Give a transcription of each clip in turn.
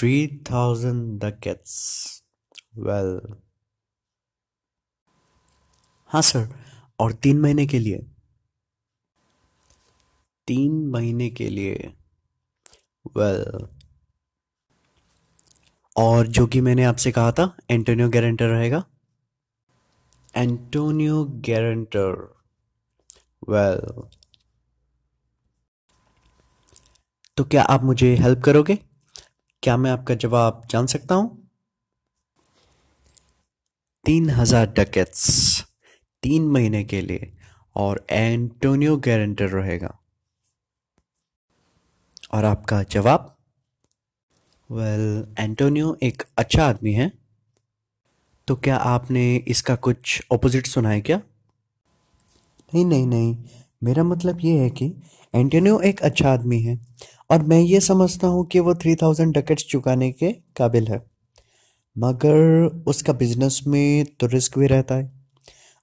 3,000 ducats. Well, हाँ sir. और 3 महीने के लिए? 3 महीने के लिए। वेल, और जो कि मैंने आपसे कहा था एंटोनियो गारंटर रहेगा। Antonio guarantor. वेल, तो क्या आप मुझे हेल्प करोगे? क्या मैं आपका जवाब जान सकता हूँ? 3,000 डकेट्स 3 महीने के लिए, और एंटोनियो गारंटर रहेगा। और आपका जवाब? वेल, एंटोनियो एक अच्छा आदमी है। तो क्या आपने इसका कुछ ऑपोजिट सुना है क्या? नहीं नहीं नहीं, मेरा मतलब ये है कि एंटोनियो एक अच्छा आदमी है, और मैं ये समझता हूँ कि वो 3,000 डकेट्स चुकाने के काबिल है। मगर उसका बिजनेस में तो रिस्क भी रहता है।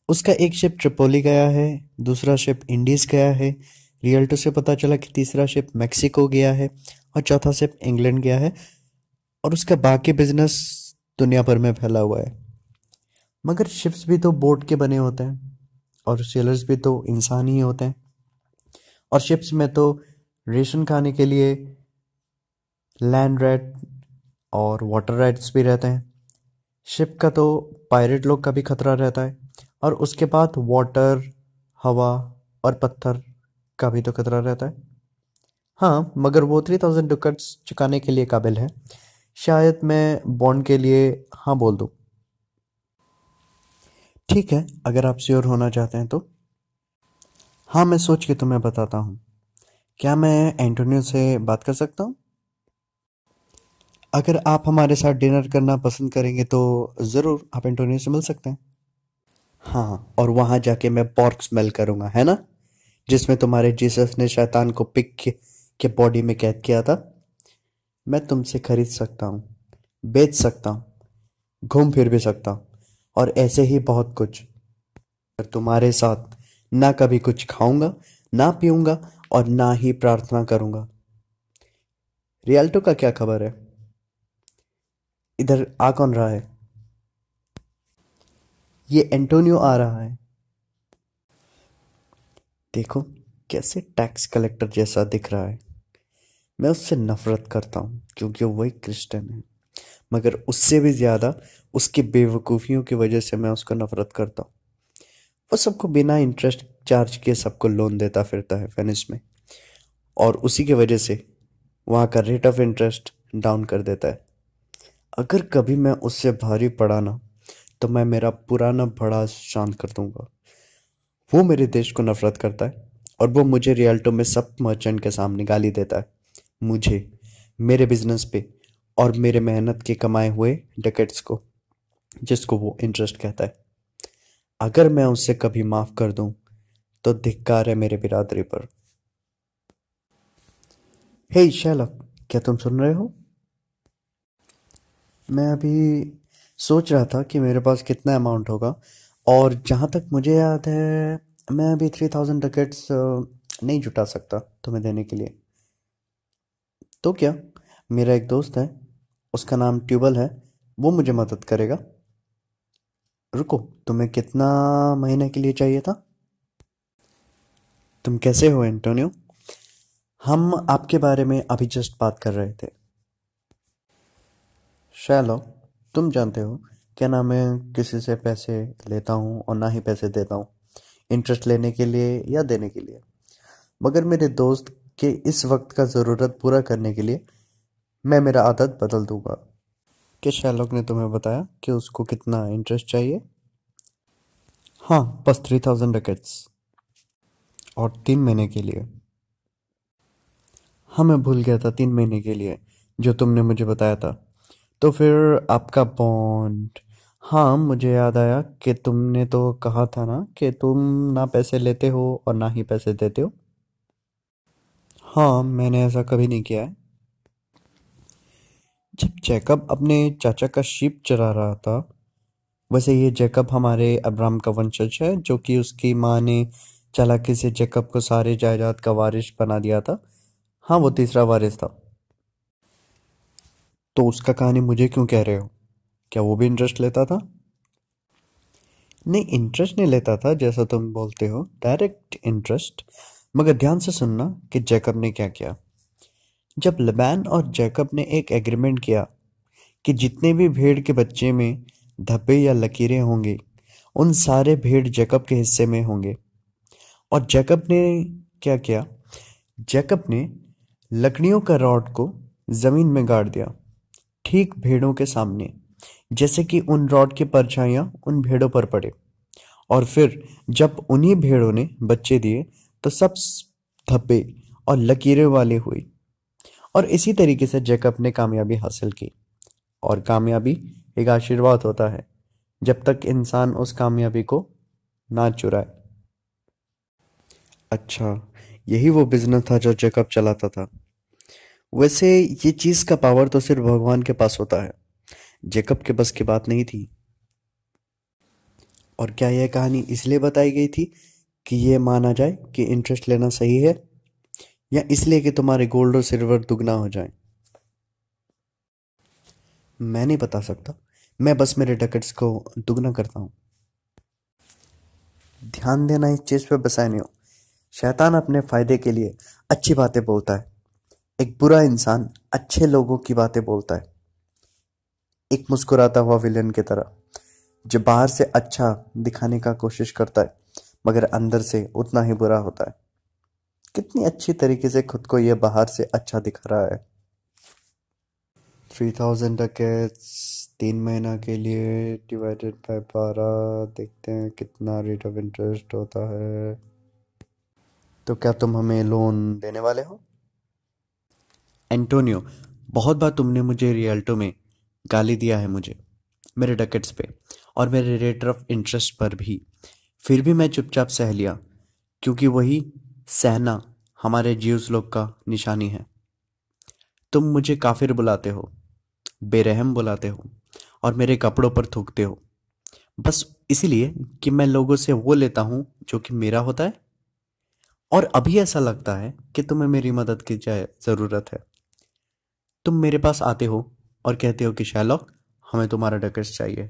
उसका एक शिप ट्रिपोली गया है, दूसरा शिप इंडीज गया है, रियल्टो से पता चला कि तीसरा शिप मैक्सिको गया है, और चौथा शिप इंग्लैंड गया है। और उसका बाकी बिजनेस दुनिया भर में फैला हुआ है। मगर शिप्स भी तो बोट के बने होते हैं, और सेलर्स भी तो इंसान ही होते हैं। और शिप्स में तो रेशन खाने के लिए लैंड रैट और वाटर रैट्स भी रहते हैं। शिप का तो पायरेट लोग का भी खतरा रहता है, और उसके बाद वाटर, हवा और पत्थर का भी तो खतरा रहता है। हाँ, मगर वो 3,000 डुकट्स चुकाने के लिए काबिल है। शायद मैं बॉन्ड के लिए हाँ बोल दूँ। ठीक है, अगर आप श्योर होना चाहते हैं तो। हाँ, मैं सोच के तुम्हें बताता हूँ। क्या मैं एंटोनियो से बात कर सकता हूँ? अगर आप हमारे साथ डिनर करना पसंद करेंगे तो ज़रूर आप एंटोनियो से मिल सकते हैं। हाँ, और वहाँ जाके मैं पॉर्क स्मेल करूँगा, है ना? जिसमें तुम्हारे जीसस ने शैतान को पिग के बॉडी में कैद किया था। मैं तुमसे खरीद सकता हूँ, बेच सकता हूँ, घूम फिर भी सकता हूँ, और ऐसे ही बहुत कुछ। पर तुम्हारे साथ ना कभी कुछ खाऊंगा, ना पीऊंगा, और ना ही प्रार्थना करूंगा। रियल्टो का क्या खबर है? इधर आ कौन रहा है? ये एंटोनियो आ रहा है। देखो, कैसे टैक्स कलेक्टर जैसा दिख रहा है। मैं उससे नफरत करता हूँ क्योंकि वो एक क्रिश्चियन है। मगर उससे भी ज्यादा उसकी बेवकूफ़ियों की वजह से मैं उसको नफरत करता हूँ। वो सबको बिना इंटरेस्ट चार्ज किए सबको लोन देता फिरता है वेनिस में, और उसी की वजह से वहाँ का रेट ऑफ इंटरेस्ट डाउन कर देता है। अगर कभी मैं उससे भारी पड़ा ना, तो मैं मेरा पुराना बड़ा शांत कर दूंगा। वो मेरे देश को नफरत करता है, और वो मुझे रियल्टो में सब मर्चेंट के सामने गाली देता है। मुझे, मेरे बिजनेस पे, और मेरे मेहनत के कमाए हुए डकेट्स को, जिसको वो इंटरेस्ट कहता है। अगर मैं उसे कभी माफ कर दूं तो धिक्कार है मेरे बिरादरी पर। हे शैलक, क्या तुम सुन रहे हो? मैं अभी सोच रहा था कि मेरे पास कितना अमाउंट होगा, और जहाँ तक मुझे याद है मैं अभी 3,000 डकेट्स नहीं जुटा सकता तुम्हें देने के लिए। तो क्या, मेरा एक दोस्त है, उसका नाम ट्यूबल है, वो मुझे मदद करेगा। रुको, तुम्हें कितना महीने के लिए चाहिए था? तुम कैसे हो एंटोनियो? हम आपके बारे में अभी जस्ट बात कर रहे थे। शैलो, तुम जानते हो क्या नाम है, किसी से पैसे लेता हूँ और ना ही पैसे देता हूँ, इंटरेस्ट लेने के लिए या देने के लिए। मगर मेरे दोस्त के इस वक्त का ज़रूरत पूरा करने के लिए मैं मेरा आदत बदल दूंगा। क्या शैलोक ने तुम्हें बताया कि उसको कितना इंटरेस्ट चाहिए? हाँ, बस 3,000 डकेट्स, और 3 महीने के लिए। हाँ, मैं भूल गया था, 3 महीने के लिए जो तुमने मुझे बताया था। तो फिर आपका बॉन्ड। हाँ, मुझे याद आया कि तुमने तो कहा था ना कि तुम ना पैसे लेते हो और ना ही पैसे देते हो। हाँ, मैंने ऐसा कभी नहीं किया है। जब जैकब अपने चाचा का शीप चरा रहा था, वैसे ये जैकब हमारे अब्राहम का वंशज है, जो कि उसकी माँ ने चालाकी से जैकब को सारे जायदाद का वारिस बना दिया था। हाँ, वो तीसरा वारिस था। तो उसका कहानी मुझे क्यों कह रहे हो? क्या वो भी इंटरेस्ट लेता था? नहीं, इंटरेस्ट नहीं लेता था जैसा तुम बोलते हो, डायरेक्ट इंटरेस्ट। मगर ध्यान से सुनना कि जैकब ने क्या किया। जब लबान और जैकब ने एक एग्रीमेंट किया कि जितने भी भेड़ के बच्चे में धब्बे या लकीरें होंगे, उन सारे भेड़ जैकब के हिस्से में होंगे। और जैकब ने क्या किया? जैकब ने लकड़ियों का रॉड को जमीन में गाड़ दिया, ठीक भेड़ों के सामने, जैसे कि उन रॉड की परछाइयां उन भेड़ों पर पड़े। और फिर जब उन्हीं भेड़ों ने बच्चे दिए तो सब धब्बे और लकीरें वाले हुई। और इसी तरीके से जैकब ने कामयाबी हासिल की। और कामयाबी एक आशीर्वाद होता है, जब तक इंसान उस कामयाबी को ना चुराए। अच्छा, यही वो बिजनेस था जो जैकब चलाता था। वैसे ये चीज का पावर तो सिर्फ भगवान के पास होता है, जैकब के बस की बात नहीं थी। और क्या यह कहानी इसलिए बताई गई थी कि ये माना जाए कि इंटरेस्ट लेना सही है, या इसलिए कि तुम्हारे गोल्ड और सिल्वर दुगना हो जाए? मैं नहीं बता सकता। मैं बस मेरे डकट्स को दुगना करता हूँ। ध्यान देना इस चीज पे बसाए नहीं हो। शैतान अपने फायदे के लिए अच्छी बातें बोलता है। एक बुरा इंसान अच्छे लोगों की बातें बोलता है, एक मुस्कुराता हुआ विलेन की तरह, जो बाहर से अच्छा दिखाने का कोशिश करता है मगर अंदर से उतना ही बुरा होता है। कितनी अच्छी तरीके से खुद को ये बाहर से अच्छा दिखा रहा है। 3000 डकेट्स 3 महीना के लिए डिवाइडेड बाय 12, देखते हैं कितना रेट ऑफ इंटरेस्ट होता है। तो क्या तुम हमें लोन देने वाले हो? एंटोनियो, बहुत बार तुमने मुझे रियल्टो में गाली दिया है, मुझे, मेरे डकेट्स पे और मेरे रेट ऑफ इंटरेस्ट पर भी। फिर भी मैं चुपचाप सह लिया, क्योंकि वही सहना हमारे ज्यूस लोग का निशानी है। तुम मुझे काफिर बुलाते हो, बेरहम बुलाते हो और मेरे कपड़ों पर थूकते हो, बस इसीलिए कि मैं लोगों से वो लेता हूँ जो कि मेरा होता है। और अभी ऐसा लगता है कि तुम्हें मेरी मदद की जरूरत है। तुम मेरे पास आते हो और कहते हो कि शैलॉक, हमें तुम्हारा डकैत चाहिए।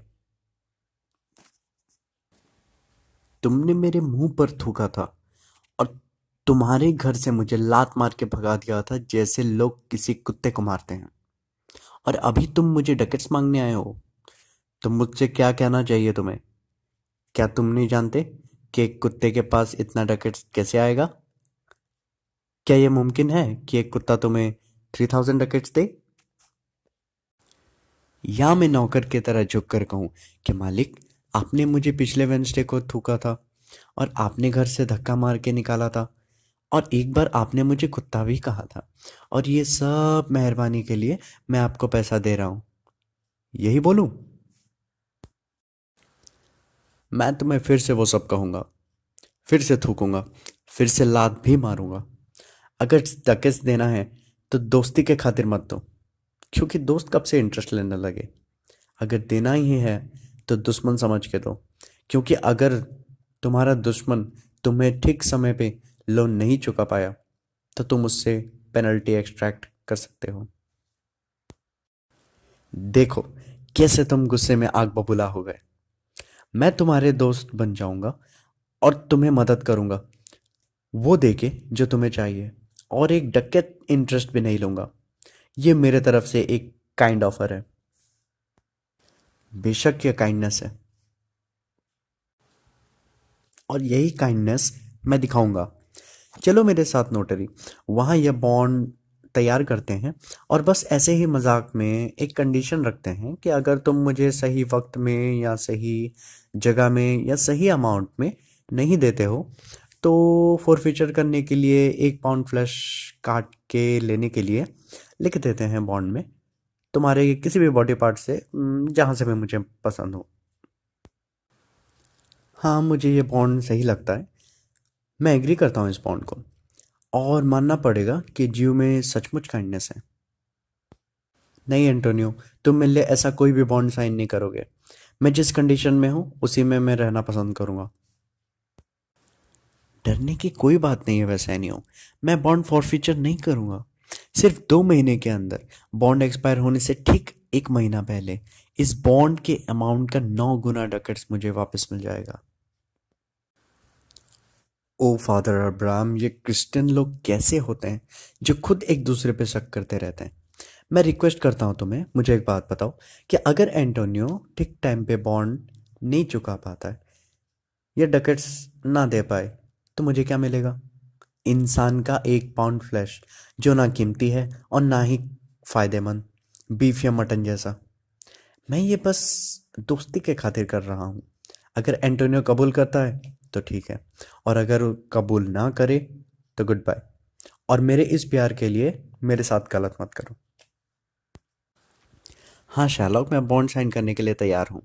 तुमने मेरे मुंह पर थूका था और तुम्हारे घर से मुझे लात मार के भगा दिया था, जैसे लोग किसी कुत्ते को मारते हैं। और अभी तुम मुझे डकैट्स मांगने आए हो। तुम मुझसे क्या कहना चाहिए तुम्हें? क्या तुम नहीं जानते कि एक कुत्ते के पास इतना डकैट्स कैसे आएगा? क्या यह मुमकिन है कि एक कुत्ता तुम्हें 3000 डकैट्स दे? या मैं नौकर की तरह झुक कर कहूँ कि मालिक, आपने मुझे पिछले वेंसडे को थूका था और आपने घर से धक्का मार के निकाला था, और एक बार आपने मुझे कुत्ता भी कहा था, और ये सब मेहरबानी के लिए मैं आपको पैसा दे रहा हूँ। यही बोलूं? मैं तुम्हें फिर से वो सब कहूंगा, फिर से थूकूंगा, फिर से लात भी मारूंगा। अगर डकैत देना है तो दोस्ती के खातिर मत दो, क्योंकि दोस्त कब से इंटरेस्ट लेने लगे। अगर देना ही है तो दुश्मन समझ के दो, क्योंकि अगर तुम्हारा दुश्मन तुम्हें ठीक समय पे लोन नहीं चुका पाया तो तुम उससे पेनल्टी एक्सट्रैक्ट कर सकते हो। देखो कैसे तुम गुस्से में आग बबूला हो गए। मैं तुम्हारे दोस्त बन जाऊंगा और तुम्हें मदद करूंगा वो देके जो तुम्हें चाहिए, और एक डकैत इंटरेस्ट भी नहीं लूंगा। ये मेरे तरफ से एक काइंड ऑफर है। बेशक ये काइंडनेस है, और यही काइंडनेस मैं दिखाऊंगा। चलो मेरे साथ नोटरी, वहाँ यह बॉन्ड तैयार करते हैं, और बस ऐसे ही मजाक में एक कंडीशन रखते हैं कि अगर तुम मुझे सही वक्त में या सही जगह में या सही अमाउंट में नहीं देते हो तो फॉरफीचर करने के लिए 1 पाउंड फ्लैश काट के लेने के लिए लिख देते हैं बॉन्ड में, तुम्हारे किसी भी बॉडी पार्ट से, जहाँ से भी मुझे पसंद हो। हाँ, मुझे ये बॉन्ड सही लगता है। मैं एग्री करता हूँ इस बॉन्ड को, और मानना पड़ेगा कि जीव में सचमुच काइंडनेस है। नहीं एंटोनियो, तुम मेरे लिए ऐसा कोई भी बॉन्ड साइन नहीं करोगे। मैं जिस कंडीशन में हूँ उसी में मैं रहना पसंद करूंगा। डरने की कोई बात नहीं है वैसे, नहीं हो, मैं बॉन्ड फॉरफीचर नहीं करूंगा। सिर्फ 2 महीने के अंदर, बॉन्ड एक्सपायर होने से ठीक 1 महीना पहले, इस बॉन्ड के अमाउंट का 9 गुना डकेट्स मुझे वापस मिल जाएगा। ओ फादर अब्राहम, ये क्रिश्चियन लोग कैसे होते हैं जो खुद एक दूसरे पे शक करते रहते हैं। मैं रिक्वेस्ट करता हूँ तुम्हें, मुझे एक बात बताओ कि अगर एंटोनियो ठीक टाइम पे बॉन्ड नहीं चुका पाता है या डकेट्स ना दे पाए, तो मुझे क्या मिलेगा? इंसान का 1 पाउंड फ्लैश, जो ना कीमती है और ना ही फायदेमंद, बीफ या मटन जैसा। मैं ये बस दोस्ती के खातिर कर रहा हूँ। अगर एंटोनियो कबूल करता है तो ठीक है, और अगर वो कबूल ना करे तो गुड बाय। और मेरे इस प्यार के लिए मेरे साथ गलत मत करो। हाँ शैलॉक, मैं बॉन्ड साइन करने के लिए तैयार हूँ।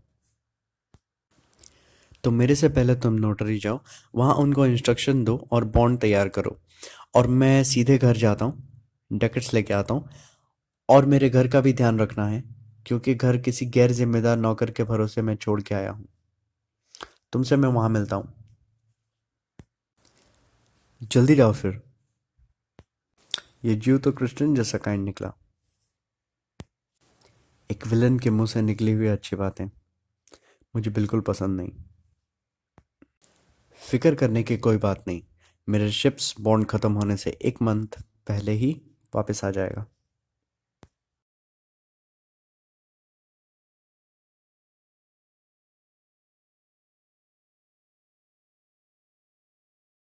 तो मेरे से पहले तुम नोटरी जाओ, वहाँ उनको इंस्ट्रक्शन दो और बॉन्ड तैयार करो, और मैं सीधे घर जाता हूँ, डकेट्स लेके आता हूँ। और मेरे घर का भी ध्यान रखना है, क्योंकि घर किसी गैर जिम्मेदार नौकर के भरोसे मैं छोड़ के आया हूँ। तुमसे मैं वहाँ मिलता हूँ। जल्दी जाओ फिर। ये जीव तो क्रिश्चियन जैसा काइंड निकला। एक विलन के मुंह से निकली हुई अच्छी बातें मुझे बिल्कुल पसंद नहीं। फिक्र करने की कोई बात नहीं, मेरे शिप्स बॉन्ड खत्म होने से 1 मंथ पहले ही वापस आ जाएगा।